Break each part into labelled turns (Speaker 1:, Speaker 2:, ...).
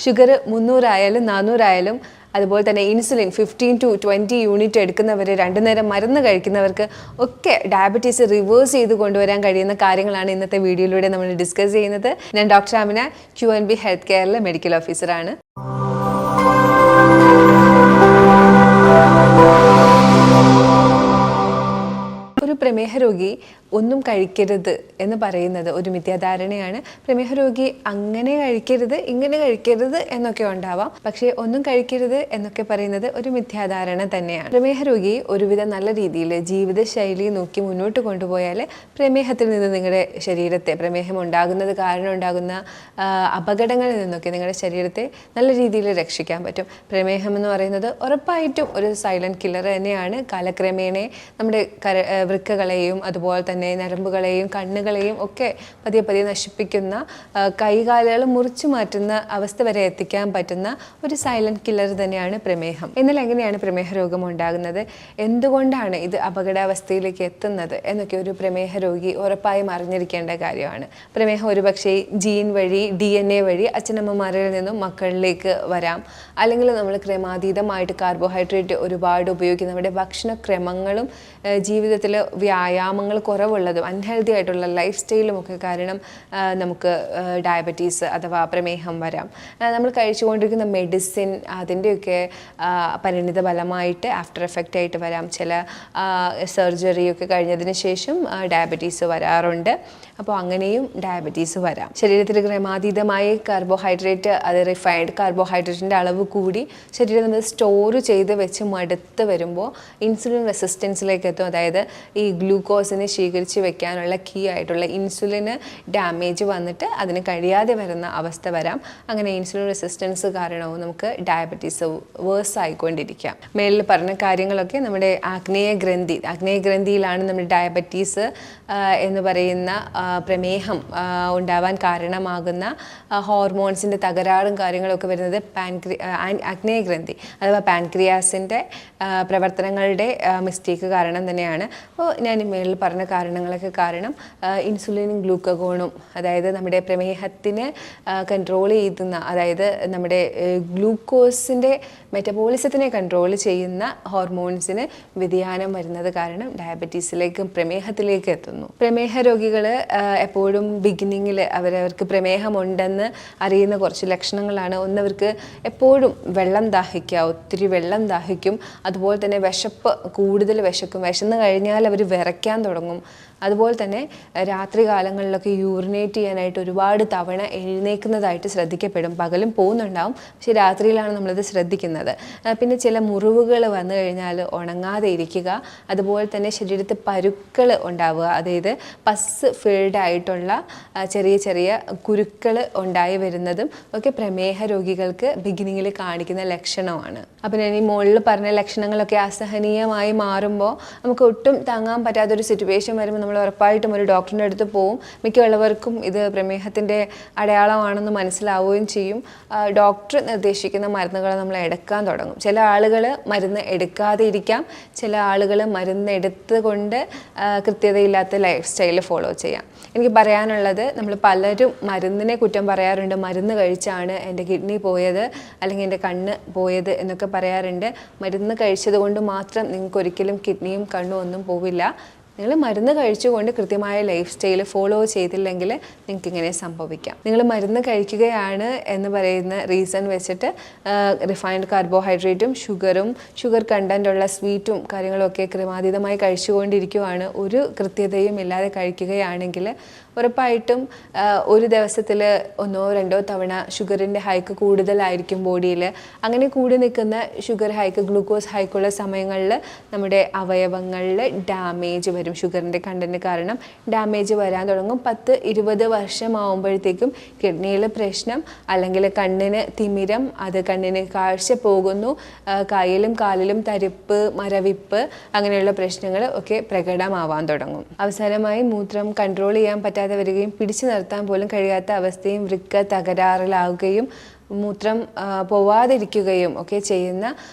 Speaker 1: Sugar 300 ആയാലും 400 ആയാലും അതുപോലെ തന്നെ ഇൻസുലിൻ 15 to 20 യൂണിറ്റ് എടുക്കുന്നവർ, 2 നേരം മരുന്ന് കഴിക്കുന്നവർക്ക് ഒക്കെ ഡയബറ്റീസ് റിവേഴ്സ് ചെയ്ത് കൊണ്ടുവരാൻ കഴിയുന്ന കാര്യങ്ങളാണ് ഇന്നത്തെ വീഡിയോയിലൂടെ നമ്മൾ ഡിസ്കസ് ചെയ്യുന്നത്. ഞാൻ ഡോക്ടർ ആമിന, QNB ഹെൽത്ത് കെയറിലെ മെഡിക്കൽ ഓഫീസറാണ്. ഒരു പ്രമേഹ രോഗി ഒന്നും കഴിക്കരുത് എന്ന് പറയുന്നത് ഒരു മിഥ്യാധാരണയാണ്. പ്രമേഹ രോഗി അങ്ങനെ കഴിക്കരുത്, ഇങ്ങനെ കഴിക്കരുത് എന്നൊക്കെ ഉണ്ടാവാം. പക്ഷേ ഒന്നും കഴിക്കരുത് എന്നൊക്കെ പറയുന്നത് ഒരു മിഥ്യാധാരണ തന്നെയാണ്. പ്രമേഹ രോഗി ഒരുവിധം നല്ല രീതിയിൽ ജീവിതശൈലി നോക്കി മുന്നോട്ട് കൊണ്ടുപോയാൽ പ്രമേഹത്തിൽ നിന്ന് നിങ്ങളുടെ ശരീരത്തെ, പ്രമേഹം ഉണ്ടാകുന്നത് കാരണം ഉണ്ടാകുന്ന അപകടങ്ങളിൽ നിന്നൊക്കെ നിങ്ങളുടെ ശരീരത്തെ നല്ല രീതിയിൽ രക്ഷിക്കാൻ പറ്റും. പ്രമേഹം എന്ന് പറയുന്നത് ഉറപ്പായിട്ടും ഒരു സൈലന്റ് കില്ലർ തന്നെയാണ്. കാലക്രമേണ നമ്മുടെ വൃക്കകളെയും അതുപോലെ തന്നെ നരമ്പുകളെയും കണ്ണുകളെയും ഒക്കെ പതിയെ നശിപ്പിക്കുന്ന, കൈകാലുകൾ മുറിച്ചു മാറ്റുന്ന അവസ്ഥ വരെ എത്തിക്കാൻ പറ്റുന്ന ഒരു സൈലന്റ് കില്ലർ തന്നെയാണ് പ്രമേഹം. എന്നാൽ എങ്ങനെയാണ് പ്രമേഹ രോഗം ഉണ്ടാകുന്നത്, എന്തുകൊണ്ടാണ് ഇത് അപകടാവസ്ഥയിലേക്ക് എത്തുന്നത് എന്നൊക്കെ ഒരു പ്രമേഹ രോഗി ഉറപ്പായും അറിഞ്ഞിരിക്കേണ്ട കാര്യമാണ്. പ്രമേഹം ഒരുപക്ഷെ ജീൻ വഴി, DNA വഴി അച്ഛനമ്മമാരിൽ നിന്നും മക്കളിലേക്ക് വരാം. അല്ലെങ്കിൽ നമ്മൾ ക്രമാതീതമായിട്ട് കാർബോഹൈഡ്രേറ്റ് ഒരുപാട് ഉപയോഗിക്കുന്ന നമ്മുടെ ഭക്ഷണക്രമങ്ങളും ജീവിതത്തിൽ വ്യായാമങ്ങൾ കുറവുള്ളതും അൺഹെൽത്തി ആയിട്ടുള്ള ലൈഫ് സ്റ്റൈലും ഒക്കെ കാരണം നമുക്ക് ഡയബറ്റീസ് അഥവാ പ്രമേഹം വരാം. നമ്മൾ കഴിച്ചുകൊണ്ടിരിക്കുന്ന മെഡിസിൻ അതിൻ്റെയൊക്കെ പരിണിത ഫലമായിട്ട് ആഫ്റ്റർ എഫക്റ്റ് ആയിട്ട് വരാം. ചില സർജറിയൊക്കെ കഴിഞ്ഞതിന് ശേഷം ഡയബറ്റീസ് വരാറുണ്ട്. അപ്പോൾ അങ്ങനെയും ഡയബറ്റീസ് വരാം. ശരീരത്തിൽ ക്രമാതീതമായി കാർബോഹൈഡ്രേറ്റ്, അത് റിഫൈൻഡ് കാർബോഹൈഡ്രേറ്റിൻ്റെ അളവ് കൂടി ശരീരം നമ്മൾ സ്റ്റോർ ചെയ്ത് വെച്ച് മടുത്ത് വരുമ്പോൾ ഇൻസുലിൻ റെസിസ്റ്റൻസിലേക്ക് എത്തും. അതായത് ഈ ഗ്ലൂക്കോസിനെ ശേഖരിച്ച് വെക്കാനുള്ള കീ ആയിട്ടുള്ള ഇൻസുലിന് ഡാമേജ് വന്നിട്ട് അതിന് കഴിയാതെ വരുന്ന അവസ്ഥ വരാം. അങ്ങനെ ഇൻസുലിൻ റെസിസ്റ്റൻസ് കാരണവും നമുക്ക് ഡയബറ്റീസ് വേഴ്സ് ആയിക്കൊണ്ടിരിക്കാം. മേളിൽ പറഞ്ഞ കാര്യങ്ങളൊക്കെ നമ്മുടെ ആഗ്നേയ ഗ്രന്ഥിയിലാണ് നമ്മുടെ ഡയബറ്റീസ് എന്ന് പറയുന്ന പ്രമേഹം ഉണ്ടാവാൻ കാരണമാകുന്ന ഹോർമോൺസിൻ്റെ തകരാറും കാര്യങ്ങളൊക്കെ വരുന്നത് ആഗ്നേയ ഗ്രന്ഥി അഥവാ പാൻക്രിയാസിൻ്റെ പ്രവർത്തനങ്ങളുടെ മിസ്റ്റേക്ക് കാരണം തന്നെയാണ്. അപ്പോൾ ഞാൻ ഈ മേളിൽ പറഞ്ഞ കാരണങ്ങളൊക്കെ കാരണം ഇൻസുലിനും ഗ്ലൂക്കഗോണും, അതായത് നമ്മുടെ പ്രമേഹത്തിന് കൺട്രോൾ ചെയ്യുന്ന, അതായത് നമ്മുടെ ഗ്ലൂക്കോസിൻ്റെ മെറ്റബോളിസത്തിനെ കൺട്രോൾ ചെയ്യുന്ന ഹോർമോൺസിന് വ്യതിയാനം വരുന്നത് കാരണം ഡയബറ്റീസിലേക്കും പ്രമേഹത്തിലേക്ക് എത്തുന്നു. പ്രമേഹ രോഗികൾ എപ്പോഴും ബിഗിനിങ്ങിൽ അവർക്ക് പ്രമേഹമുണ്ടെന്ന് അറിയുന്ന കുറച്ച് ലക്ഷണങ്ങളാണ്. ഒന്നവർക്ക് എപ്പോഴും വെള്ളം ദാഹിക്കുക, ഒത്തിരി വെള്ളം ദാഹിക്കും. അതുപോലെ തന്നെ കൂടുതൽ വിശക്കും. വിശന്ന് കഴിഞ്ഞാൽ അവർ വിറയ്ക്കാൻ തുടങ്ങും. അതുപോലെ തന്നെ രാത്രി കാലങ്ങളിലൊക്കെ യൂറിനേറ്റ് ചെയ്യാനായിട്ട് ഒരുപാട് തവണ എഴുന്നേൽക്കുന്നതായിട്ട് ശ്രദ്ധിക്കപ്പെടും. പകലും പോകുന്നുണ്ടാവും, പക്ഷേ രാത്രിയിലാണ് നമ്മളത് ശ്രദ്ധിക്കുന്നത്. പിന്നെ ചില മുറിവുകൾ വന്നു കഴിഞ്ഞാൽ ഉണങ്ങാതെ ഇരിക്കുക. അതുപോലെ തന്നെ ശരീരത്തിൽ പരുക്കൾ ഉണ്ടാവുക, അതായത് പസ് ഫിൽഡ് ആയിട്ടുള്ള ചെറിയ കുരുക്കൾ ഉണ്ടായി വരുന്നതും ഒക്കെ പ്രമേഹ രോഗികൾക്ക് ബിഗിനിങ്ങിൽ കാണിക്കുന്ന ലക്ഷണമാണ്. അപ്പം ഞാൻ ഈ മുകളിൽ പറഞ്ഞ ലക്ഷണങ്ങളൊക്കെ അസഹനീയമായി മാറുമ്പോൾ, നമുക്ക് ഒട്ടും താങ്ങാൻ പറ്റാത്തൊരു സിറ്റുവേഷൻ വരുമ്പോൾ നമ്മൾ ഉറപ്പായിട്ടും ഒരു ഡോക്ടറിൻ്റെ അടുത്ത് പോവും. മിക്കുള്ളവർക്കും ഇത് പ്രമേഹത്തിൻ്റെ അടയാളമാണെന്ന് മനസ്സിലാവുകയും ചെയ്യും. ഡോക്ടർ നിർദ്ദേശിക്കുന്ന മരുന്നുകൾ നമ്മൾ എടുക്കാൻ തുടങ്ങും. ചില ആളുകൾ മരുന്ന് എടുക്കാതെ ഇരിക്കാം, ചില ആളുകൾ മരുന്ന് എടുത്തുകൊണ്ട് കൃത്യതയില്ലാത്ത ലൈഫ് സ്റ്റൈൽ ഫോളോ ചെയ്യാം. എനിക്ക് പറയാനുള്ളത്, നമ്മൾ പലരും മരുന്നിനെ കുറ്റം പറയാറുണ്ട്. മരുന്ന് കഴിച്ചാണ് എൻ്റെ കിഡ്നി പോയത് അല്ലെങ്കിൽ എൻ്റെ കണ്ണ് പോയത് എന്നൊക്കെ പറയാറുണ്ട്. മരുന്ന് കഴിച്ചത് കൊണ്ട് മാത്രം നിങ്ങൾക്ക് ഒരിക്കലും കിഡ്നിയും കണ്ണും ഒന്നും പോവില്ല. നിങ്ങൾ മരുന്ന് കഴിച്ചുകൊണ്ട് കൃത്യമായ ലൈഫ് സ്റ്റൈൽ ഫോളോ ചെയ്തില്ലെങ്കിൽ നിങ്ങൾക്ക് ഇങ്ങനെ സംഭവിക്കാം. നിങ്ങൾ മരുന്ന് കഴിക്കുകയാണ് എന്ന് പറയുന്ന റീസൺ വെച്ചിട്ട് റിഫൈൻഡ് കാർബോഹൈഡ്രേറ്റും ഷുഗർ കണ്ടൻറ്റുള്ള സ്വീറ്റും കാര്യങ്ങളൊക്കെ ക്രമാതീതമായി കഴിച്ചുകൊണ്ടിരിക്കുകയാണ്, ഒരു കൃത്യതയും ഇല്ലാതെ കഴിക്കുകയാണെങ്കിൽ ഉറപ്പായിട്ടും ഒരു ദിവസത്തിൽ 1-2 തവണ ഷുഗറിൻ്റെ ഹൈക്ക് കൂടുതലായിരിക്കും ബോഡിയിൽ. അങ്ങനെ കൂടി നിൽക്കുന്ന ഷുഗർ ഹൈക്ക്, ഗ്ലൂക്കോസ് ഹൈക്കുള്ള സമയങ്ങളിൽ നമ്മുടെ അവയവങ്ങളിൽ ഡാമേജ് വരും. ഷുഗറിൻ്റെ കണ്ടൻറ്റ് കാരണം ഡാമേജ് വരാൻ തുടങ്ങും. 10-20 വർഷമാകുമ്പോഴത്തേക്കും കിഡ്നിയിൽ പ്രശ്നം, അല്ലെങ്കിൽ കണ്ണിന് തിമിരം, അത് കണ്ണിന് കാഴ്ച പോകുന്നു, കയ്യിലും കാലിലും തരിപ്പ്, മരവിപ്പ്, അങ്ങനെയുള്ള പ്രശ്നങ്ങൾ ഒക്കെ പ്രകടമാവാൻ തുടങ്ങും. അവസാനമായി മൂത്രം കൺട്രോൾ ചെയ്യാൻ പറ്റാതെ വരികയും പിടിച്ചു നിർത്താൻ പോലും കഴിയാത്ത അവസ്ഥയും വൃക്ക തകരാറിലാവുകയും മൂത്രം പോവാതിരിക്കുകയും ഒക്കെ ചെയ്യുന്ന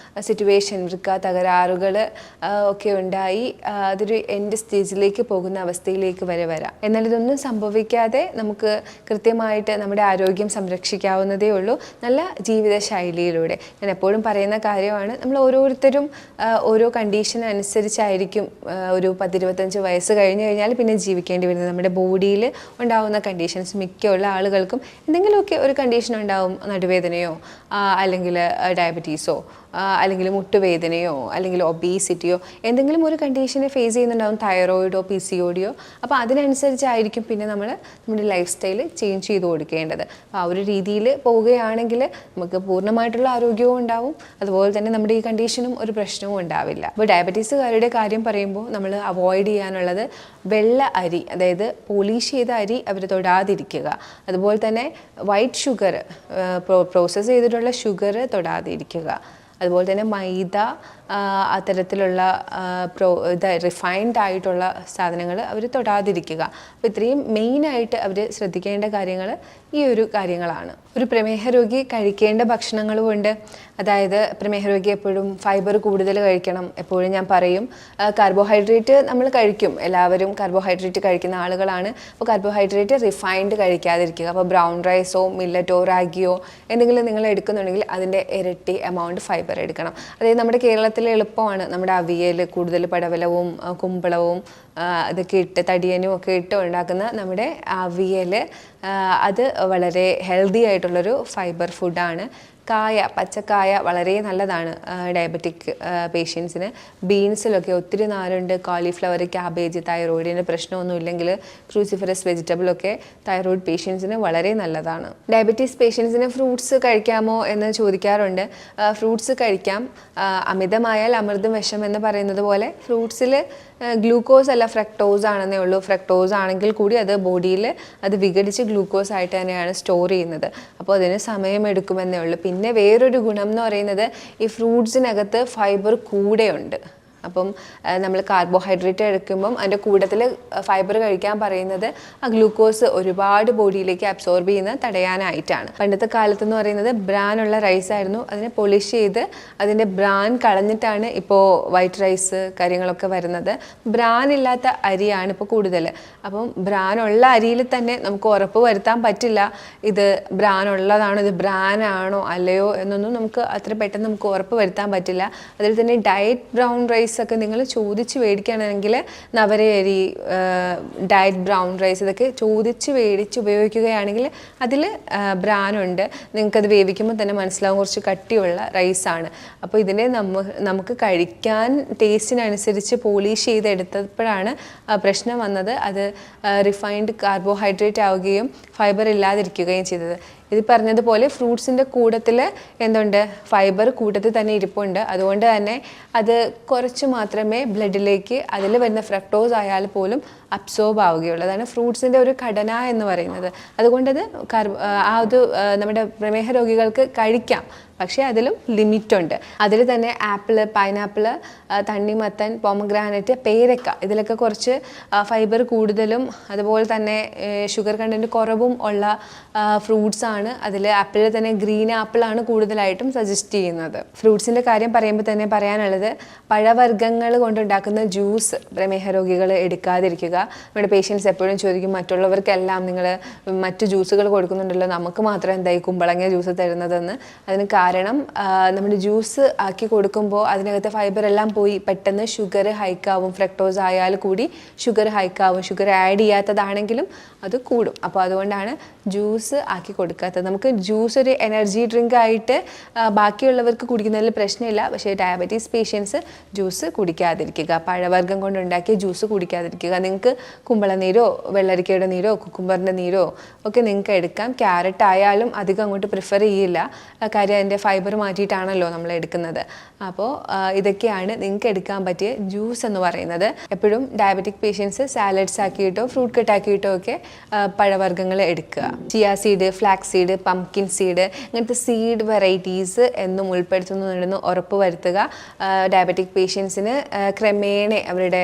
Speaker 1: സിറ്റുവേഷൻ, വൃക്ക തകരാറുകൾ ഒക്കെ ഉണ്ടായി അതൊരു എൻഡ് സ്റ്റേജിലേക്ക് പോകുന്ന അവസ്ഥയിലേക്ക് വരെ വരാം. എന്നാൽ ഇതൊന്നും സംഭവിക്കാതെ നമുക്ക് കൃത്യമായിട്ട് നമ്മുടെ ആരോഗ്യം സംരക്ഷിക്കാവുന്നതേ ഉള്ളൂ നല്ല ജീവിതശൈലിയിലൂടെ. ഞാൻ എപ്പോഴും പറയുന്ന കാര്യമാണ്, നമ്മൾ ഓരോരുത്തരും ഓരോ കണ്ടീഷൻ അനുസരിച്ചായിരിക്കും ഒരു 10-25 വയസ്സ് കഴിഞ്ഞ് കഴിഞ്ഞാൽ പിന്നെ ജീവിക്കേണ്ടി വരുന്നത്. നമ്മുടെ ബോഡിയിൽ ഉണ്ടാകുന്ന കണ്ടീഷൻസ് മിക്കുള്ള ആളുകൾക്കും എന്തെങ്കിലുമൊക്കെ ഒരു കണ്ടീഷൻ ഉണ്ടാവും. നടുവേദനയോ അല്ലെങ്കിൽ ഡയബറ്റീസോ അല്ലെങ്കിൽ മുട്ടുവേദനയോ അല്ലെങ്കിൽ ഒബീസിറ്റിയോ എന്തെങ്കിലും ഒരു കണ്ടീഷനെ ഫേസ് ചെയ്യുന്നുണ്ടാവും, തൈറോയിഡോ PCODയോ. അപ്പോൾ അതിനനുസരിച്ചായിരിക്കും പിന്നെ നമ്മൾ നമ്മുടെ ലൈഫ് സ്റ്റൈൽ ചേഞ്ച് ചെയ്ത് കൊടുക്കേണ്ടത്. അപ്പോൾ ആ ഒരു രീതിയിൽ പോവുകയാണെങ്കിൽ നമുക്ക് പൂർണ്ണമായിട്ടുള്ള ആരോഗ്യവും ഉണ്ടാവും, അതുപോലെ തന്നെ നമ്മുടെ ഈ കണ്ടീഷനും ഒരു പ്രശ്നവും ഉണ്ടാവില്ല. അപ്പോൾ ഡയബറ്റീസുകാരുടെ കാര്യം പറയുമ്പോൾ നമ്മൾ അവോയ്ഡ് ചെയ്യാനുള്ളത് വെള്ള അരി, അതായത് പോളിഷ് ചെയ്ത അരി അവർ തൊടാതിരിക്കുക. അതുപോലെ തന്നെ വൈറ്റ് ഷുഗർ, പ്രോസസ്സ് ചെയ്തിട്ടുള്ള ഷുഗർ തൊടാതിരിക്കുക. അതുപോലെ തന്നെ മൈദ, അത്തരത്തിലുള്ള റിഫൈൻഡ് ആയിട്ടുള്ള സാധനങ്ങൾ അവർ തൊടാതിരിക്കുക. അപ്പോൾ ഇത്രയും മെയിനായിട്ട് അവർ ശ്രദ്ധിക്കേണ്ട കാര്യങ്ങൾ ഈ ഒരു കാര്യങ്ങളാണ്. ഒരു പ്രമേഹ രോഗി കഴിക്കേണ്ട ഭക്ഷണങ്ങളുമുണ്ട്. അതായത് പ്രമേഹ രോഗി എപ്പോഴും ഫൈബർ കൂടുതൽ കഴിക്കണം. എപ്പോഴും ഞാൻ പറയും, കാർബോഹൈഡ്രേറ്റ് നമ്മൾ കഴിക്കും, എല്ലാവരും കാർബോഹൈഡ്രേറ്റ് കഴിക്കുന്ന ആളുകളാണ്. അപ്പോൾ കാർബോഹൈഡ്രേറ്റ് റിഫൈൻഡ് കഴിക്കാതിരിക്കുക. അപ്പോൾ ബ്രൗൺ റൈസോ മില്ലറ്റോ റാഗിയോ എന്തെങ്കിലും നിങ്ങൾ എടുക്കുന്നുണ്ടെങ്കിൽ അതിൻ്റെ ഇരട്ടി എമൗണ്ട് ഫൈബർ എടുക്കണം. അതായത് നമ്മുടെ കേരളത്തിൽ എളുപ്പമാണ്, നമ്മുടെ അവിയൽ കൂടുതൽ പടവലവും കുമ്പളവും ഇതൊക്കെ ഇട്ട് തടിയനും ഒക്കെ ഇട്ട് ഉണ്ടാക്കുന്ന നമ്മുടെ അവിയൽ, അത് വളരെ ഹെൽത്തി ആയിട്ടുള്ളൊരു ഫൈബർ ഫുഡാണ്. കായ, പച്ചക്കായ വളരെ നല്ലതാണ് ഡയബറ്റിക് പേഷ്യൻസിന്. ബീൻസിലൊക്കെ ഒത്തിരി നാരുണ്ട്. കോളിഫ്ലവർ, ക്യാബേജ്, തൈറോയിഡിൻ്റെ പ്രശ്നമൊന്നും ഇല്ലെങ്കിൽ ക്രൂസിഫറസ് വെജിറ്റബിളൊക്കെ തൈറോയിഡ് പേഷ്യൻസിന് വളരെ നല്ലതാണ്. ഡയബറ്റീസ് പേഷ്യൻസിന് ഫ്രൂട്ട്സ് കഴിക്കാമോ എന്ന് ചോദിക്കാറുണ്ട്. ഫ്രൂട്ട്സ് കഴിക്കാം. അമിതമായാൽ അമൃതം വിഷം എന്ന് പറയുന്നത് പോലെ ഫ്രൂട്ട്സിൽ ഗ്ലൂക്കോസ് അല്ല ഫ്രക്ടോസ് ആണെന്നേ ഉള്ളൂ. ഫ്രക്ടോസ് ആണെങ്കിൽ കൂടി അത് ബോഡിയിൽ അത് വിഘടിച്ച് ഗ്ലൂക്കോസ് ആയിട്ട് തന്നെയാണ് സ്റ്റോർ ചെയ്യുന്നത്. അപ്പോൾ അതിന് സമയമെടുക്കുമെന്നേ ഉള്ളൂ. പിന്നെ വേറൊരു ഗുണം എന്ന് പറയുന്നത് ഈ ഫ്രൂട്ട്സിനകത്ത് ഫൈബർ കൂടെയുണ്ട്. അപ്പം നമ്മൾ കാർബോഹൈഡ്രേറ്റ് എടുക്കുമ്പം അതിൻ്റെ കൂട്ടത്തിൽ ഫൈബർ കഴിക്കാൻ പറയുന്നത് ആ ഗ്ലൂക്കോസ് ഒരുപാട് ബോഡിയിലേക്ക് അബ്സോർബ് ചെയ്യുന്ന തടയാനായിട്ടാണ്. പണ്ടത്തെ കാലത്തെന്ന് പറയുന്നത് ബ്രാനുള്ള റൈസ് ആയിരുന്നു. അതിനെ പൊളിഷ് ചെയ്ത് അതിൻ്റെ ബ്രാൻ കളഞ്ഞിട്ടാണ് ഇപ്പോൾ വൈറ്റ് റൈസ് കാര്യങ്ങളൊക്കെ വരുന്നത്. ബ്രാൻ ഇല്ലാത്ത അരിയാണ് ഇപ്പോൾ കൂടുതൽ. അപ്പം ബ്രാനുള്ള അരിയിൽ തന്നെ നമുക്ക് ഉറപ്പ് വരുത്താൻ പറ്റില്ല ഇത് ബ്രാനുള്ളതാണോ, ഇത് ബ്രാനാണോ അല്ലയോ എന്നൊന്നും നമുക്ക് അത്ര പെട്ടെന്ന് നമുക്ക് ഉറപ്പ് വരുത്താൻ പറ്റില്ല. അതിൽ തന്നെ ഡയറ്റ് ബ്രൗൺ റൈസ് ഒക്കെ നിങ്ങൾ ചോദിച്ച് മേടിക്കുകയാണെങ്കിൽ നവരയരി, ഡയറ്റ് ബ്രൗൺ റൈസ് ഇതൊക്കെ ചോദിച്ച് മേടിച്ച് ഉപയോഗിക്കുകയാണെങ്കിൽ അതിൽ ബ്രാനുണ്ട്. നിങ്ങൾക്കത് വേവിക്കുമ്പോൾ തന്നെ മനസ്സിലാവും കുറച്ച് കട്ടിയുള്ള റൈസാണ്. അപ്പോൾ ഇതിനെ നമുക്ക് കഴിക്കാൻ ടേസ്റ്റിനനുസരിച്ച് പോളിഷ് ചെയ്തെടുത്തപ്പോഴാണ് പ്രശ്നം വന്നത്. അത് റിഫൈൻഡ് കാർബോഹൈഡ്രേറ്റ് ആവുകയും ഫൈബർ ഇല്ലാതിരിക്കുകയും ചെയ്തത്. ഇത് പറഞ്ഞതുപോലെ ഫ്രൂട്ട്സിൻ്റെ കൂട്ടത്തിൽ എന്തുണ്ട്, ഫൈബർ കൂട്ടത്തിൽ തന്നെ ഇരിപ്പുണ്ട്. അതുകൊണ്ട് തന്നെ അത് കുറച്ച് മാത്രമേ ബ്ലഡിലേക്ക് അതിൽ വരുന്ന ഫ്രക്ടോസ് ആയാൽ പോലും അബ്സോർബ് ആവുകയുള്ളൂ. അതാണ് ഫ്രൂട്ട്സിൻ്റെ ഒരു ഘടന എന്ന് പറയുന്നത്. അതുകൊണ്ടത് നമ്മുടെ പ്രമേഹ രോഗികൾക്ക് കഴിക്കാം, പക്ഷേ അതിലും ലിമിറ്റുണ്ട്. അതിൽ തന്നെ ആപ്പിള്, പൈനാപ്പിള്, തണ്ണിമത്തൻ, പോമഗ്രാനറ്റ്, പേരക്ക ഇതിലൊക്കെ കുറച്ച് ഫൈബർ കൂടുതലും അതുപോലെ തന്നെ ഷുഗർ കണ്ടൻറ്റ് കുറവും ഉള്ള ഫ്രൂട്ട്സാണ്. അതിൽ ആപ്പിളിൽ തന്നെ ഗ്രീൻ ആപ്പിളാണ് കൂടുതലായിട്ടും സജസ്റ്റ് ചെയ്യുന്നത്. ഫ്രൂട്ട്സിൻ്റെ കാര്യം പറയുമ്പോൾ തന്നെ പറയാനുള്ളത്, പഴവർഗ്ഗങ്ങൾ കൊണ്ടുണ്ടാക്കുന്ന ജ്യൂസ് പ്രമേഹ രോഗികൾ എടുക്കാതിരിക്കുക. നമ്മുടെ പേഷ്യൻസ് എപ്പോഴും ചോദിക്കും, മറ്റുള്ളവർക്കെല്ലാം നിങ്ങൾ മറ്റു ജ്യൂസുകൾ കൊടുക്കുന്നുണ്ടല്ലോ, നമുക്ക് മാത്രം എന്തായി കുമ്പളങ്ങ ജ്യൂസ് തരുന്നതെന്ന്. അതിന് കാരണം നമ്മൾ ജ്യൂസ് ആക്കി കൊടുക്കുമ്പോൾ അതിനകത്ത് ഫൈബർ എല്ലാം പോയി പെട്ടെന്ന് ഷുഗർ ഹൈക്കാവും. ഫ്രക്ടോസ് ആയാൽ കൂടി ഷുഗർ ഹൈക്കാവും. ഷുഗർ ആഡ് ചെയ്യാത്തതാണെങ്കിലും അത് കൂടും. അപ്പോൾ അതുകൊണ്ടാണ് ജ്യൂസ് ആക്കി കൊടുക്കാത്തത്. നമുക്ക് ജ്യൂസ് ഒരു എനർജി ഡ്രിങ്ക് ആയിട്ട് ബാക്കിയുള്ളവർക്ക് കുടിക്കുന്നതിൽ പ്രശ്നമില്ല. പക്ഷേ ഡയബറ്റീസ് പേഷ്യൻസ് ജ്യൂസ് കുടിക്കാതിരിക്കുക, പഴവർഗ്ഗം കൊണ്ടുണ്ടാക്കിയ ജ്യൂസ് കുടിക്കാതിരിക്കുക. നിങ്ങൾക്ക് കുമ്പളനീരോ വെള്ളരിക്കയുടെ നീരോ കുക്കുംബറിൻ്റെ നീരോ ഒക്കെ നിങ്ങൾക്ക് എടുക്കാം. ക്യാരറ്റ് ആയാലും അധികം അങ്ങോട്ട് പ്രിഫർ ചെയ്യില്ല, കാര്യം അതിൻ്റെ ഫൈബർ മാറ്റിയിട്ടാണല്ലോ നമ്മൾ എടുക്കുന്നത്. അപ്പോൾ ഇതൊക്കെയാണ് നിങ്ങൾക്ക് എടുക്കാൻ പറ്റിയ ജ്യൂസ് എന്ന് പറയുന്നത്. എപ്പോഴും ഡയബറ്റിക് പേഷ്യൻസ് സാലഡ്സ് ആക്കിയിട്ടോ ഫ്രൂട്ട് കട്ട് ആക്കിയിട്ടോ ഒക്കെ പഴവർഗ്ഗങ്ങൾ എടുക്കുക. Chia seed, flax seed, pumpkin seed ഇങ്ങനത്തെ സീഡ് വെറൈറ്റീസ് എന്നും ഉൾപ്പെടുത്തുന്നുണ്ടെന്ന് ഉറപ്പ് വരുത്തുക. ഡയബറ്റിക് പേഷ്യൻസിന് ക്രമേണ അവരുടെ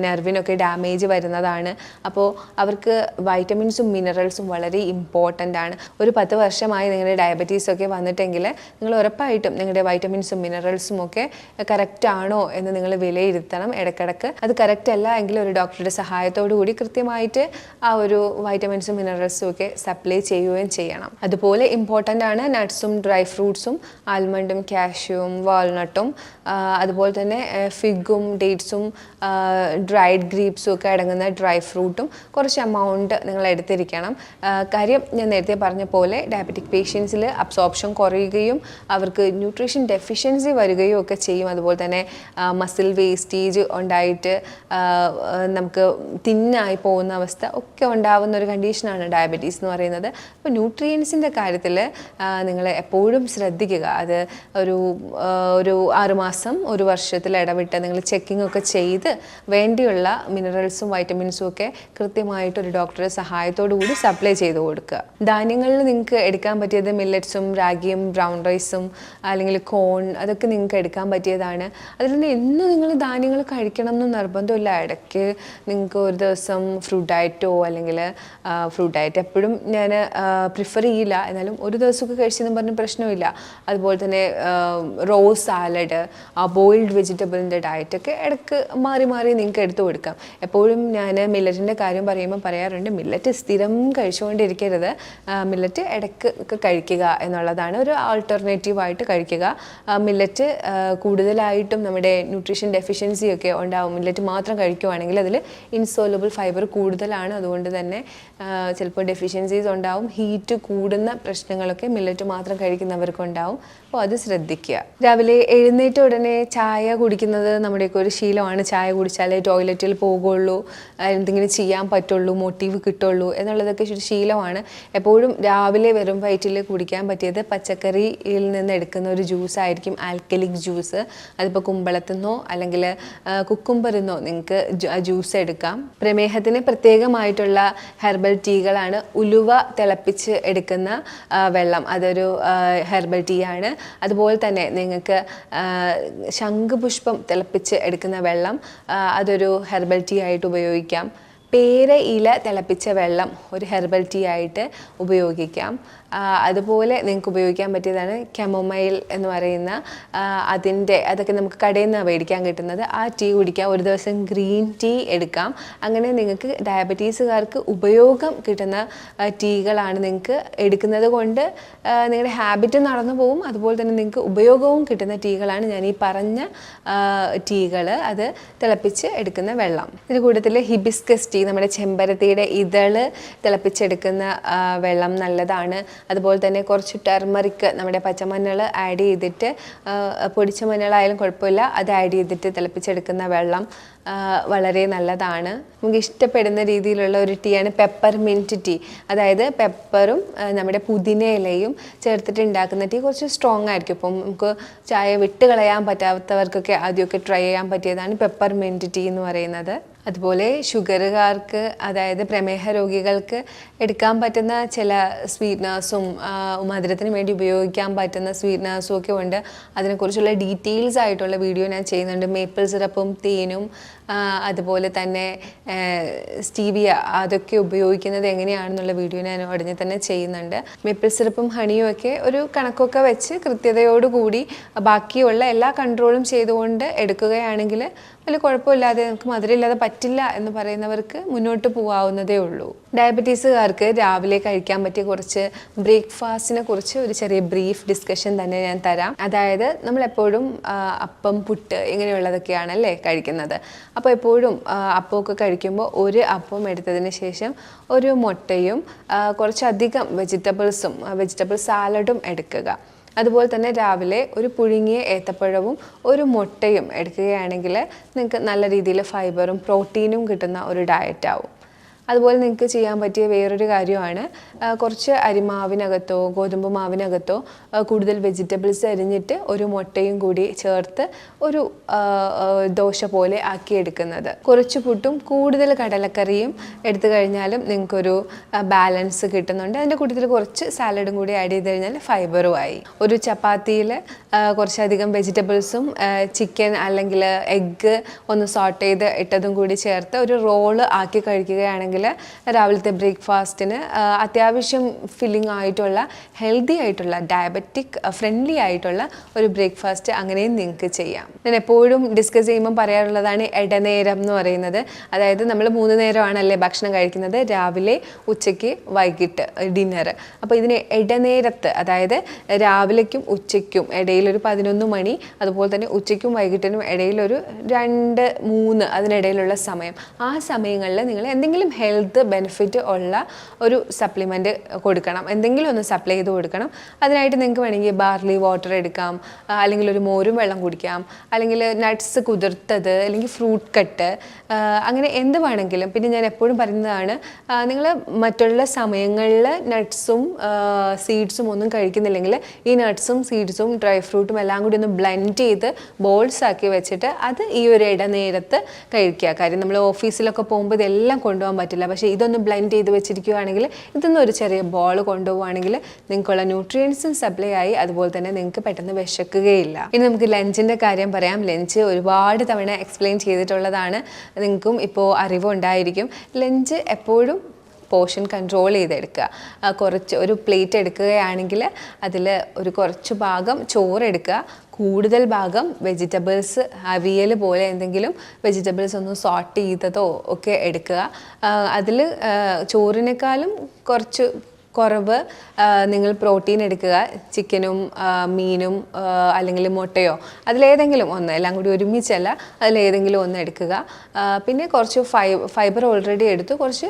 Speaker 1: നെർവിനൊക്കെ ഡാമേജ് വരുന്നതാണ്. അപ്പോൾ അവർക്ക് വൈറ്റമിൻസും മിനറൽസും വളരെ ഇമ്പോർട്ടൻ്റ് ആണ്. ഒരു 10 വർഷമായി നിങ്ങളുടെ ഡയബറ്റീസൊക്കെ വന്നിട്ടെങ്കിൽ നിങ്ങൾ ഉറപ്പായിട്ടും നിങ്ങളുടെ വൈറ്റമിൻസും മിനറൽസും ഒക്കെ കറക്റ്റ് ആണോ എന്ന് നിങ്ങൾ വിലയിരുത്തണം ഇടയ്ക്കിടയ്ക്ക്. അത് കറക്റ്റ് അല്ല എങ്കിൽ ഒരു ഡോക്ടറുടെ സഹായത്തോടു കൂടി കൃത്യമായിട്ട് ആ ഒരു വൈറ്റമിൻസും മിനറൽസും ഒക്കെ സപ്ലൈ ചെയ്യുകയും ചെയ്യണം. അതുപോലെ ഇമ്പോർട്ടൻ്റ് ആണ് നട്ട്സും ഡ്രൈ ഫ്രൂട്ട്സും, ആൽമണ്ടും കാഷ്യൂവും വാൾനട്ടും, അതുപോലെ തന്നെ ഫിഗും ഡേറ്റ്സും ഡ്രൈഡ് ഗ്രീപ്സും ഒക്കെ അടങ്ങുന്ന ഡ്രൈ ഫ്രൂട്ടും കുറച്ച് എമൗണ്ട് നിങ്ങൾ എടുത്തിരിക്കണം. കാര്യം ഞാൻ നേരത്തെ പറഞ്ഞ പോലെ ഡയബറ്റിക് പേഷ്യൻസിൽ അബ്സോർപ്ഷൻ കുറയുകയും അവർക്ക് ന്യൂട്രീഷൻ ഡെഫിഷ്യൻസി വരികയും ഒക്കെ ചെയ്യും. അതുപോലെ തന്നെ മസിൽ വേസ്റ്റേജ് ഉണ്ടായിട്ട് നമുക്ക് തിന്നായി പോകുന്ന അവസ്ഥ ഒക്കെ ഉണ്ടാവുന്ന ഒരു കണ്ടീഷനാണ് ഡയബറ്റീസ് എന്ന് പറയുന്നത്. അപ്പോൾ ന്യൂട്രിയൻസിൻ്റെ കാര്യത്തിൽ നിങ്ങൾ എപ്പോഴും ശ്രദ്ധിക്കുക. അത് ഒരു 6 മാസം 1 വർഷത്തിൽ ഇടവിട്ട് നിങ്ങൾ ചെക്കിംഗ് ഒക്കെ ചെയ്ത് വേണ്ടിയുള്ള മിനറൽസും വൈറ്റമിൻസും ഒക്കെ കൃത്യമായിട്ട് ഒരു ഡോക്ടറുടെ സഹായത്തോടു കൂടി സപ്ലൈ ചെയ്ത് കൊടുക്കുക. ധാന്യങ്ങളിൽ നിങ്ങൾക്ക് എടുക്കാൻ പറ്റിയത് മില്ലറ്റ്സും രാഗിയും ബ്രൗൺ റൈസും അല്ലെങ്കിൽ കോൺ, അതൊക്കെ നിങ്ങൾക്ക് എടുക്കാൻ പറ്റിയതാണ്. അതിൽ നിന്ന് എന്നും നിങ്ങൾ ധാന്യങ്ങൾ കഴിക്കണം എന്ന് നിർബന്ധമില്ല. ഇടയ്ക്ക് നിങ്ങൾക്ക് ഒരു ദിവസം ഫ്രൂട്ട് ഡയറ്റോ അല്ലെങ്കിൽ ഫ്രൂട്ട് ഡയറ്റ് എപ്പോഴും ഞാൻ പ്രിഫർ ചെയ്യില്ല, എന്നാലും ഒരു ദിവസമൊക്കെ കഴിച്ചെന്ന് പറഞ്ഞ പ്രശ്നമില്ല. അതുപോലെ തന്നെ റോസ് സാലഡ്, ബോയിൽഡ് വെജിറ്റബിളിൻ്റെ ഡയറ്റൊക്കെ ഇടയ്ക്ക് മാറി മാറി നിങ്ങൾക്ക് എടുത്തു കൊടുക്കാം. എപ്പോഴും ഞാൻ മില്ലറ്റിൻ്റെ കാര്യം പറയുമ്പോൾ പറയാറുണ്ട്, മില്ലറ്റ് സ്ഥിരം കഴിച്ചുകൊണ്ടിരിക്കരുത്, മില്ലറ്റ് ഇടയ്ക്ക് ഒക്കെ കഴിക്കുക എന്നുള്ളതാണ്. ഒരു ആൾട്ടർനേറ്റീവായിട്ട് കഴിക്കുക. മില്ലറ്റ് കൂടുതലായിട്ടും നമ്മുടെ ന്യൂട്രീഷൻ ഡെഫിഷ്യൻസി ഒക്കെ ഉണ്ടാവും. മില്ലറ്റ് മാത്രം കഴിക്കുകയാണെങ്കിൽ അതിൽ ഇൻസോലബിൾ ഫൈബർ കൂടുതലാണ്. അതുകൊണ്ട് തന്നെ ചിലപ്പോൾ ഡെഫിഷ്യൻസീസ് ഉണ്ടാവും. ഹീറ്റ് കൂടുന്ന പ്രശ്നങ്ങളൊക്കെ മില്ലറ്റ് മാത്രം കഴിക്കുന്നവർക്കുണ്ടാവും. അപ്പോൾ അത് ശ്രദ്ധിക്കുക. രാവിലെ എഴുന്നേറ്റ ഉടനെ ചായ കുടിക്കുന്നത് നമ്മുടെയൊക്കെ ഒരു ശീലമാണ്. ചായ കുടിച്ചാലേ ടോയ്ലറ്റിൽ പോകുള്ളൂ, എന്തെങ്കിലും ചെയ്യാൻ പറ്റുള്ളൂ, മോട്ടീവ് കിട്ടുള്ളൂ എന്നുള്ളതൊക്കെ ഒരു ശീലമാണ്. എപ്പോഴും രാവിലെ വെറും വയറ്റിൽ കുടിക്കാൻ പറ്റിയത് പച്ചക്കറിയിൽ നിന്ന് എടുക്കുന്ന ഒരു ജ്യൂസ് ആയിരിക്കും, ആൽക്കലിക് ജ്യൂസ്. അതിപ്പോൾ കുമ്പളത്തുനിന്നോ അല്ലെങ്കിൽ കുക്കുംബറിന്നോ നിങ്ങൾക്ക് ജ്യൂസ് എടുക്കാം. പ്രമേഹത്തിന് പ്രത്യേകമായിട്ടുള്ള ഹെർബൽ ടീകളാണ് ഉലുവ തിളപ്പിച്ച് എടുക്കുന്ന വെള്ളം, അതൊരു ഹെർബൽ ടീ ആണ്. അതുപോലെ തന്നെ നിങ്ങൾക്ക് ശംഖുപുഷ്പം തിളപ്പിച്ച് എടുക്കുന്ന വെള്ളം, അതൊരു ഹെർബൽ ടീ ആയിട്ട് ഉപയോഗിക്കാം. പേര ഇല തിളപ്പിച്ച വെള്ളം ഒരു ഹെർബൽ ടീ ആയിട്ട് ഉപയോഗിക്കാം. അതുപോലെ നിങ്ങൾക്ക് ഉപയോഗിക്കാൻ പറ്റിയതാണ് കെമൊമൈൽ എന്ന് പറയുന്ന അതൊക്കെ നമുക്ക് കടയിൽ നിന്ന് മേടിക്കാൻ കിട്ടുന്നത്. ആ ടീ കുടിക്കാം. ഒരു ദിവസം ഗ്രീൻ ടീ എടുക്കാം. അങ്ങനെ നിങ്ങൾക്ക് ഡയബറ്റീസുകാർക്ക് ഉപയോഗം കിട്ടുന്ന ടീകളാണ്. നിങ്ങൾക്ക് എടുക്കുന്നത് കൊണ്ട് നിങ്ങളുടെ ഹാബിറ്റ് നടന്നു പോകും. അതുപോലെ തന്നെ നിങ്ങൾക്ക് ഉപയോഗവും കിട്ടുന്ന ടീകളാണ് ഞാൻ ഈ പറഞ്ഞ ടീകൾ. അത് തിളപ്പിച്ച് എടുക്കുന്ന വെള്ളം. ഇതിന് കൂട്ടത്തിൽ ഹിബിസ്കസ് ടീ, നമ്മുടെ ചെമ്പരത്തിയുടെ ഇതള് തിളപ്പിച്ചെടുക്കുന്ന വെള്ളം നല്ലതാണ്. അതുപോലെ തന്നെ കുറച്ച് ടെർമറിക്, നമ്മുടെ പച്ചമഞ്ഞൾ ആഡ് ചെയ്തിട്ട്, പൊടിച്ച മഞ്ഞളായാലും കുഴപ്പമില്ല, അത് ആഡ് ചെയ്തിട്ട് തിളപ്പിച്ചെടുക്കുന്ന വെള്ളം വളരെ നല്ലതാണ്. നമുക്ക് ഇഷ്ടപ്പെടുന്ന രീതിയിലുള്ള ഒരു ടീയാണ് പെപ്പർമിൻറ്റ് ടീ. അതായത് പെപ്പറും നമ്മുടെ പുതിന ഇലയും ചേർത്തിട്ട് ഉണ്ടാക്കുന്ന ടീ കുറച്ച് സ്ട്രോങ് ആയിരിക്കും. ഇപ്പം നമുക്ക് ചായ വിട്ട് കളയാൻ പറ്റാത്തവർക്കൊക്കെ ആദ്യമൊക്കെ ട്രൈ ചെയ്യാൻ പറ്റിയതാണ് പെപ്പർമിൻറ്റ് ടീ എന്ന് പറയുന്നത്. അതുപോലെ ഷുഗറുകാർക്ക്, അതായത് പ്രമേഹ രോഗികൾക്ക് എടുക്കാൻ പറ്റുന്ന ചില സ്വീറ്റ്നേഴ്സും മധുരത്തിന് വേണ്ടി ഉപയോഗിക്കാൻ പറ്റുന്ന സ്വീറ്റ്നേഴ്സും ഒക്കെ ഉണ്ട്. അതിനെക്കുറിച്ചുള്ള ഡീറ്റെയിൽസ് ആയിട്ടുള്ള വീഡിയോ ഞാൻ ചെയ്യുന്നുണ്ട്. മേപ്പിൾ സിറപ്പും തേനും അതുപോലെ തന്നെ സ്റ്റീവിയ, അതൊക്കെ ഉപയോഗിക്കുന്നത് എങ്ങനെയാണെന്നുള്ള വീഡിയോ ഞാൻ ഉടനെ തന്നെ ചെയ്യുന്നുണ്ട്. മേപ്പിൾ സിറപ്പും ഹണിയും ഒക്കെ ഒരു കണക്കൊക്കെ വെച്ച് കൃത്യതയോടുകൂടി ബാക്കിയുള്ള എല്ലാ കൺട്രോളും ചെയ്തുകൊണ്ട് എടുക്കുകയാണെങ്കിൽ വലിയ കുഴപ്പമില്ലാതെ, നമുക്ക് മധുരമില്ലാതെ പറ്റില്ല എന്ന് പറയുന്നവർക്ക് മുന്നോട്ട് പോകാവുന്നതേ ഉള്ളൂ. ഡയബറ്റീസുകാർക്ക് രാവിലെ കഴിക്കാൻ പറ്റിയ കുറച്ച് ബ്രേക്ക്ഫാസ്റ്റിനെ കുറിച്ച് ഒരു ചെറിയ ബ്രീഫ് ഡിസ്കഷൻ തന്നെ ഞാൻ തരാം. അതായത് നമ്മളെപ്പോഴും അപ്പം, പുട്ട് ഇങ്ങനെയുള്ളതൊക്കെയാണല്ലേ കഴിക്കുന്നത്. അപ്പോൾ എപ്പോഴും അപ്പമൊക്കെ കഴിക്കുമ്പോൾ ഒരു അപ്പം എടുത്തതിന് ശേഷം ഒരു മുട്ടയും കുറച്ചധികം വെജിറ്റബിൾ സാലഡും എടുക്കുക. അതുപോലെ തന്നെ രാവിലെ ഒരു പുഴുങ്ങിയ ഏത്തപ്പഴവും ഒരു മുട്ടയും എടുക്കുകയാണെങ്കിൽ നിങ്ങൾക്ക് നല്ല രീതിയിൽ ഫൈബറും പ്രോട്ടീനും കിട്ടുന്ന ഒരു ഡയറ്റ് ആവും. അതുപോലെ നിങ്ങൾക്ക് ചെയ്യാൻ പറ്റിയ വേറൊരു കാര്യമാണ് കുറച്ച് അരിമാവിനകത്തോ ഗോതമ്പ് മാവിനകത്തോ കൂടുതൽ വെജിറ്റബിൾസ് അരിഞ്ഞിട്ട് ഒരു മുട്ടയും കൂടി ചേർത്ത് ഒരു ദോശ പോലെ ആക്കിയെടുക്കുന്നത്. കുറച്ച് പുട്ടും കൂടുതൽ കടലക്കറിയും എടുത്തു കഴിഞ്ഞാലും നിങ്ങൾക്കൊരു ബാലൻസ് കിട്ടുന്നുണ്ട്. അതിൻ്റെ കൂട്ടത്തിൽ കുറച്ച് സാലഡും കൂടി ആഡ് ചെയ്ത് കഴിഞ്ഞാൽ ഫൈബറും ആയി. ഒരു ചപ്പാത്തിയിൽ കുറച്ചധികം വെജിറ്റബിൾസും ചിക്കൻ അല്ലെങ്കിൽ എഗ്ഗ് ഒന്ന് സോട്ട് ചെയ്ത് ഇട്ടതും കൂടി ചേർത്ത് ഒരു റോള് ആക്കി കഴിക്കുകയാണെങ്കിൽ രാവിലത്തെ ബ്രേക്ക്ഫാസ്റ്റിന് അത്യാവശ്യം ഫില്ലിംഗ് ആയിട്ടുള്ള ഹെൽത്തി ആയിട്ടുള്ള ഡയബറ്റിക് ഫ്രണ്ട്ലി ആയിട്ടുള്ള ഒരു ബ്രേക്ക്ഫാസ്റ്റ് അങ്ങനെയും നിങ്ങൾക്ക് ചെയ്യാം. ഞാൻ എപ്പോഴും ഡിസ്കസ് ചെയ്യുമ്പോൾ പറയാറുള്ളതാണ് ഇടനേരം എന്ന് പറയുന്നത്. അതായത് നമ്മൾ 3 നേരമാണല്ലേ ഭക്ഷണം കഴിക്കുന്നത്, രാവിലെ, ഉച്ചയ്ക്ക്, വൈകിട്ട്, ഡിന്നർ. അപ്പോൾ ഇതിന് ഇടനേരത്ത്, അതായത് രാവിലേക്കും ഉച്ചയ്ക്കും ഇടയിലൊരു 11 മണി, അതുപോലെ തന്നെ ഉച്ചയ്ക്കും വൈകിട്ടിനും ഇടയിലൊരു 2-3 അതിനിടയിലുള്ള സമയം, ആ സമയങ്ങളിൽ നിങ്ങൾ എന്തെങ്കിലും ഹെൽത്ത് ബെനിഫിറ്റ് ഉള്ള ഒരു സപ്ലിമെൻറ്റ് കൊടുക്കണം, എന്തെങ്കിലും ഒന്ന് സപ്ലൈ ചെയ്ത് കൊടുക്കണം. അതിനായിട്ട് നിങ്ങൾക്ക് വേണമെങ്കിൽ ബാർലി വാട്ടർ എടുക്കാം, അല്ലെങ്കിൽ ഒരു മോരും വെള്ളം കുടിക്കാം, അല്ലെങ്കിൽ നട്ട്സ് കുതിർത്തത്, അല്ലെങ്കിൽ ഫ്രൂട്ട് കട്ട്, അങ്ങനെ എന്ത് വേണമെങ്കിലും. പിന്നെ ഞാൻ എപ്പോഴും പറയുന്നതാണ്, നിങ്ങൾ മറ്റുള്ള സമയങ്ങളിൽ നട്ട്സും സീഡ്സും ഒന്നും കഴിക്കുന്നില്ലെങ്കിൽ ഈ നട്ട്സും സീഡ്സും ഡ്രൈ ഫ്രൂട്ടും എല്ലാം കൂടി ഒന്ന് ബ്ലെൻഡ് ചെയ്ത് ബോൾസ് ആക്കി വെച്ചിട്ട് അത് ഈ ഒരു ഇടനേരത്ത് കഴിക്കുക. കാര്യം നമ്മൾ ഓഫീസിലൊക്കെ പോകുമ്പോൾ ഇതെല്ലാം കൊണ്ടുപോകാൻ പറ്റില്ല. പക്ഷേ ഇതൊന്ന് ബ്ലെൻഡ് ചെയ്ത് വെച്ചിരിക്കുകയാണെങ്കിൽ, ഇതൊന്നും ഒരു ചെറിയ ബോൾ കൊണ്ടുപോവുകയാണെങ്കിൽ നിങ്ങൾക്കുള്ള ന്യൂട്രിയൻസും സപ്ലൈ ആയി, അതുപോലെ തന്നെ നിങ്ങൾക്ക് പെട്ടെന്ന് വിശക്കുകയില്ല. ഇനി നമുക്ക് ലഞ്ചിൻ്റെ കാര്യം പറയാം. ലഞ്ച് ഒരുപാട് തവണ എക്സ്പ്ലെയിൻ ചെയ്തിട്ടുള്ളതാണ്, നിങ്ങൾക്കും ഇപ്പോൾ അറിവുണ്ടായിരിക്കും. ലഞ്ച് എപ്പോഴും പോർഷൻ കൺട്രോൾ ചെയ്തെടുക്കുക. കുറച്ച് ഒരു പ്ലേറ്റ് എടുക്കുകയാണെങ്കിൽ അതിൽ ഒരു കുറച്ച് ഭാഗം ചോറ് എടുക്കുക, കൂടുതൽ ഭാഗം വെജിറ്റബിൾസ്, അവിയൽ പോലെ എന്തെങ്കിലും വെജിറ്റബിൾസ് ഒന്ന് സോട്ട് ചെയ്തതോ ഒക്കെ എടുക്കുക. അതിൽ ചോറിനേക്കാളും കുറച്ച് കുറവ് നിങ്ങൾ പ്രോട്ടീൻ എടുക്കുക. ചിക്കനും മീനും അല്ലെങ്കിൽ മുട്ടയോ അതിലേതെങ്കിലും ഒന്ന്, എല്ലാം കൂടി ഒരുമിച്ചല്ല, അതിലേതെങ്കിലും ഒന്ന് എടുക്കുക. പിന്നെ കുറച്ച് ഫൈബർ ഓൾറെഡി എടുത്തു, കുറച്ച്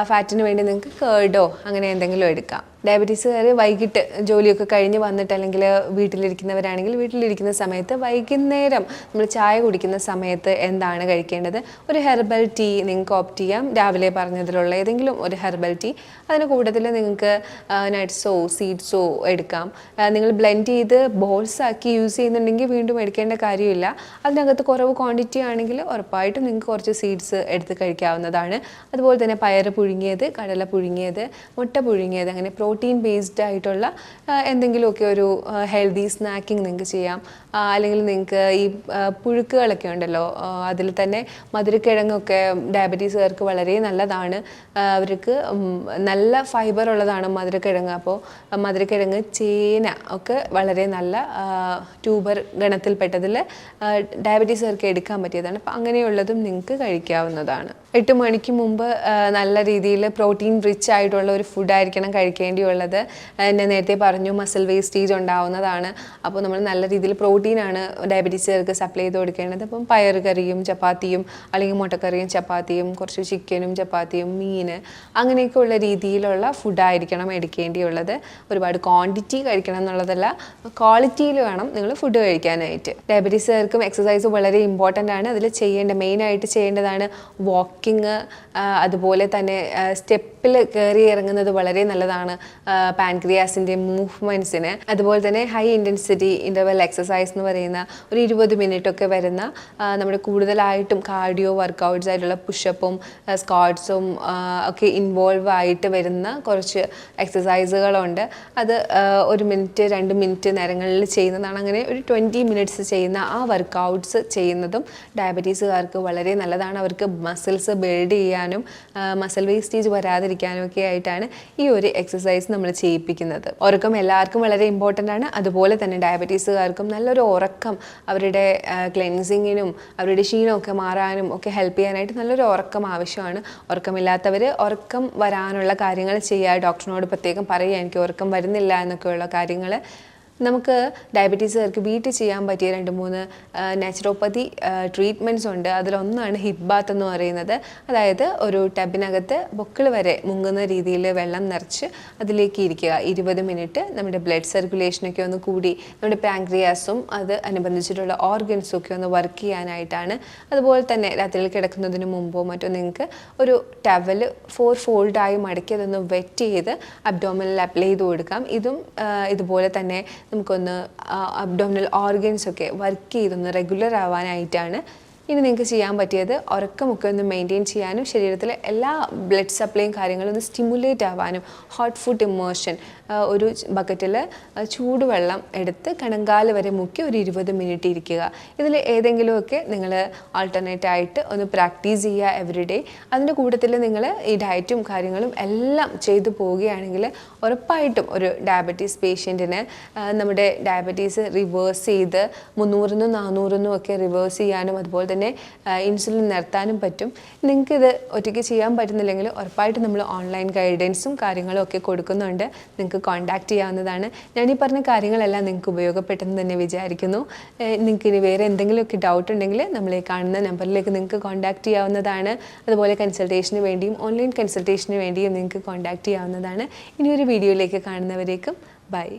Speaker 1: ഫാറ്റിന് വേണ്ടി നിങ്ങൾക്ക് കേർഡോ അങ്ങനെ എന്തെങ്കിലും എടുക്കാം. ഡയബറ്റീസുകാർ വൈകിട്ട് ജോലിയൊക്കെ കഴിഞ്ഞ് വന്നിട്ട്, അല്ലെങ്കിൽ വീട്ടിലിരിക്കുന്നവരാണെങ്കിൽ വീട്ടിലിരിക്കുന്ന സമയത്ത് വൈകുന്നേരം നമ്മൾ ചായ കുടിക്കുന്ന സമയത്ത് എന്താണ് കഴിക്കേണ്ടത്? ഒരു ഹെർബൽ ടീ നിങ്ങൾക്ക് ഓപ്റ്റ് ചെയ്യാം. രാവിലെ പറഞ്ഞതിലുള്ള ഏതെങ്കിലും ഒരു ഹെർബൽ ടീ. അതിന് കൂട്ടത്തിൽ നിങ്ങൾക്ക് നട്ട്സോ സീഡ്സോ എടുക്കാം. നിങ്ങൾ ബ്ലെൻഡ് ചെയ്ത് ബോൾസ് ആക്കി യൂസ് ചെയ്യുന്നുണ്ടെങ്കിൽ വീണ്ടും എടുക്കേണ്ട കാര്യമില്ല. അതിനകത്ത് കുറവ് ക്വാണ്ടിറ്റി ആണെങ്കിൽ ഉറപ്പായിട്ടും നിങ്ങൾക്ക് കുറച്ച് സീഡ്സ് എടുത്ത് കഴിക്കാവുന്നതാണ്. അതുപോലെ തന്നെ പയറ് പുഴുങ്ങിയത്, കടല പുഴുങ്ങിയത്, മുട്ട പുഴുങ്ങിയത്, അങ്ങനെ പ്രോട്ടീൻ ബേസ്ഡ് ആയിട്ടുള്ള എന്തെങ്കിലുമൊക്കെ ഒരു ഹെൽത്തി സ്നാക്കിങ് നിങ്ങൾക്ക് ചെയ്യാം. അല്ലെങ്കിൽ നിങ്ങൾക്ക് ഈ പുഴുക്കുകളൊക്കെ ഉണ്ടല്ലോ, അതിൽ തന്നെ മധുരക്കിഴങ്ങൊക്കെ ഡയബറ്റീസുകാർക്ക് വളരെ നല്ലതാണ്. അവർക്ക് നല്ല ഫൈബർ ഉള്ളതാണ് മധുരക്കിഴങ്ങ്. അപ്പോൾ മധുരക്കിഴങ്ങ്, ചേന ഒക്കെ വളരെ നല്ല ട്യൂബർ ഗണത്തിൽപ്പെട്ടതിൽ ഡയബറ്റീസുകാർക്ക് എടുക്കാൻ പറ്റിയതാണ്. അപ്പോൾ അങ്ങനെയുള്ളതും നിങ്ങൾക്ക് കഴിക്കാവുന്നതാണ്. 8 മണിക്ക് മുമ്പ് നല്ല രീതിയിൽ പ്രോട്ടീൻ റിച്ച് ആയിട്ടുള്ള ഒരു ഫുഡായിരിക്കണം കഴിക്കേണ്ടിയുള്ളത്. ഞാൻ നേരത്തെ പറഞ്ഞു മസിൽ വേസ്റ്റേജ് ഉണ്ടാവുന്നതാണ്. അപ്പോൾ നമ്മൾ നല്ല രീതിയിൽ പ്രോട്ടീനാണ് ഡയബറ്റീസുകാർക്ക് സപ്ലൈ ചെയ്ത് കൊടുക്കേണ്ടത്. അപ്പം പയറുകറിയും ചപ്പാത്തിയും, അല്ലെങ്കിൽ മുട്ടക്കറിയും ചപ്പാത്തിയും, കുറച്ച് ചിക്കനും ചപ്പാത്തിയും, മീൻ, അങ്ങനെയൊക്കെയുള്ള രീതിയിലുള്ള ഫുഡായിരിക്കണം എടുക്കേണ്ടിയുള്ളത്. ഒരുപാട് ക്വാണ്ടിറ്റി കഴിക്കണം എന്നുള്ളതല്ല, ക്വാളിറ്റിയിൽ വേണം നിങ്ങൾ ഫുഡ് കഴിക്കാനായിട്ട്. ഡയബറ്റീസുകാർക്കും എക്സസൈസ് വളരെ ഇമ്പോർട്ടൻ്റ് ആണ്. അതിൽ മെയിനായിട്ട് ചെയ്യേണ്ടതാണ് വാക്കിംഗ്. അതുപോലെ തന്നെ സ്റ്റെപ്പിൽ കയറി ഇറങ്ങുന്നത് വളരെ നല്ലതാണ് പാൻക്രിയാസിൻ്റെ മൂവ്മെൻറ്റ്സിന്. അതുപോലെ തന്നെ ഹൈ ഇൻറ്റൻസിറ്റി ഇൻ്റർവെൽ എക്സസൈസ് എന്ന് പറയുന്ന ഒരു 20 മിനിറ്റൊക്കെ വരുന്ന നമ്മുടെ കൂടുതലായിട്ടും കാർഡിയോ വർക്കൗട്ട്സ് ആയിട്ടുള്ള പുഷപ്പും സ്ക്വാട്ട്സും ഒക്കെ ഇൻവോൾവ് ആയിട്ട് വരുന്ന കുറച്ച് എക്സസൈസുകളുണ്ട്. അത് 1 മിനിറ്റ് 2 മിനിറ്റ് നേരങ്ങളിൽ ചെയ്യുന്നതാണ്. അങ്ങനെ ഒരു 20 മിനിറ്റ്സ് ചെയ്യുന്ന ആ വർക്കൗട്ട്സ് ചെയ്യുന്നതും ഡയബറ്റീസുകാർക്ക് വളരെ നല്ലതാണ്. അവർക്ക് മസിൽസ് ബിൽഡ് ചെയ്യാനും മസിൽ വേസ്റ്റേജ് വരാതിരിക്കാനും ഒക്കെ ആയിട്ടാണ് ഈ ഒരു എക്സസൈസ് നമ്മൾ ചെയ്യിപ്പിക്കുന്നത്. ഉറക്കം എല്ലാവർക്കും വളരെ ഇമ്പോർട്ടൻ്റ് ആണ്. അതുപോലെ തന്നെ ഡയബറ്റീസുകാർക്കും നല്ലൊരു ഉറക്കം അവരുടെ ക്ലെൻസിങ്ങിനും അവരുടെ ക്ഷീണമൊക്കെ മാറാനും ഒക്കെ ഹെൽപ്പ് ചെയ്യാനായിട്ട് നല്ലൊരു ഉറക്കം ആവശ്യമാണ്. ഉറക്കമില്ലാത്തവർ ഉറക്കം വരാനുള്ള കാര്യങ്ങൾ ചെയ്യുക. ഡോക്ടറിനോട് പ്രത്യേകം പറയുക, എനിക്ക് ഉറക്കം വരുന്നില്ല എന്നൊക്കെയുള്ള കാര്യങ്ങൾ. നമുക്ക് ഡയബറ്റീസുകാർക്ക് വീട്ടിൽ ചെയ്യാൻ പറ്റിയ 2-3 നാച്ചുറോപ്പതി ട്രീറ്റ്മെൻറ്റ്സ് ഉണ്ട്. അതിലൊന്നാണ് ഹിറ്റ് ബാത്ത് എന്ന് പറയുന്നത്. അതായത് ഒരു ടബിനകത്ത് ബൊക്കിൾ വരെ മുങ്ങുന്ന രീതിയിൽ വെള്ളം നിറച്ച് അതിലേക്ക് ഇരിക്കുക. 20 മിനിറ്റ് നമ്മുടെ ബ്ലഡ് സർക്കുലേഷനൊക്കെ ഒന്ന് കൂടി നമ്മുടെ പാങ്ക്രിയാസും അത് അനുബന്ധിച്ചിട്ടുള്ള ഓർഗൻസും ഒക്കെ ഒന്ന് വർക്ക് ചെയ്യാനായിട്ടാണ്. അതുപോലെ തന്നെ രാത്രിയിൽ കിടക്കുന്നതിന് മുമ്പോ മറ്റോ നിങ്ങൾക്ക് ഒരു ടവൽ 4 ഫോൾഡായി മടക്കി അതൊന്ന് വെറ്റ് ചെയ്ത് അബ്ഡോമിനൽ അപ്ലൈ ചെയ്ത് കൊടുക്കാം. ഇതും ഇതുപോലെ തന്നെ നമുക്കൊന്ന് അബ്ഡോമിനൽ ഓർഗൻസ് ഒക്കെ വർക്ക് ചെയ്തൊന്ന് റെഗുലർ ആവാനായിട്ടാണ്. ഇനി നിങ്ങൾക്ക് ചെയ്യാൻ പറ്റിയത് ഉറക്കമൊക്കെ ഒന്ന് മെയിൻറ്റെയിൻ ചെയ്യാനും ശരീരത്തിലെ എല്ലാ ബ്ലഡ് സപ്ലൈയും കാര്യങ്ങളും ഒന്ന് സ്റ്റിമുലേറ്റ് ആവാനും ഹോട്ട് ഫുഡ് ഇമേർഷൻ ഒരു ബക്കറ്റിൽ ചൂടുവെള്ളം എടുത്ത് കണങ്കാല് വരെ മുക്കി ഒരു 20 മിനിറ്റ് ഇരിക്കുക. ഇതിൽ ഏതെങ്കിലുമൊക്കെ നിങ്ങൾ ആൾട്ടർനേറ്റ് ആയിട്ട് ഒന്ന് പ്രാക്ടീസ് ചെയ്യുക എവറിഡേ. അതിൻ്റെ കൂട്ടത്തിൽ നിങ്ങൾ ഈ ഡയറ്റും കാര്യങ്ങളും എല്ലാം ചെയ്തു പോവുകയാണെങ്കിൽ ഉറപ്പായിട്ടും ഒരു ഡയബറ്റീസ് പേഷ്യൻറ്റിന് നമ്മുടെ ഡയബറ്റീസ് റിവേഴ്സ് ചെയ്ത് 300-നും 400-നും ഒക്കെ റിവേഴ്സ് ചെയ്യാനും അതുപോലെ തന്നെ ഇൻസുലിൻ നിർത്താനും പറ്റും. നിങ്ങൾക്കിത് ഒറ്റയ്ക്ക് ചെയ്യാൻ പറ്റുന്നില്ലെങ്കിൽ ഉറപ്പായിട്ടും നമ്മൾ ഓൺലൈൻ ഗൈഡൻസും കാര്യങ്ങളും ഒക്കെ കൊടുക്കുന്നുണ്ട്. നിങ്ങൾക്ക് കോൺടാക്റ്റ് ചെയ്യാവുന്നതാണ്. ഞാനീ പറഞ്ഞ കാര്യങ്ങളെല്ലാം നിങ്ങൾക്ക് ഉപയോഗപ്പെട്ടെന്ന് തന്നെ വിചാരിക്കുന്നു. നിങ്ങൾക്ക് ഇനി വേറെ എന്തെങ്കിലുമൊക്കെ ഡൗട്ട് ഉണ്ടെങ്കിൽ നമ്മളെ കാണുന്ന നമ്പറിലേക്ക് നിങ്ങൾക്ക് കോൺടാക്റ്റ് ചെയ്യാവുന്നതാണ്. അതുപോലെ കൺസൾട്ടേഷന് വേണ്ടിയും ഓൺലൈൻ കൺസൾട്ടേഷന് വേണ്ടിയും നിങ്ങൾക്ക് കോൺടാക്റ്റ് ചെയ്യാവുന്നതാണ്. ഇനിയൊരു വീഡിയോയിലേക്ക് കാണുന്നവരേക്കും ബൈ.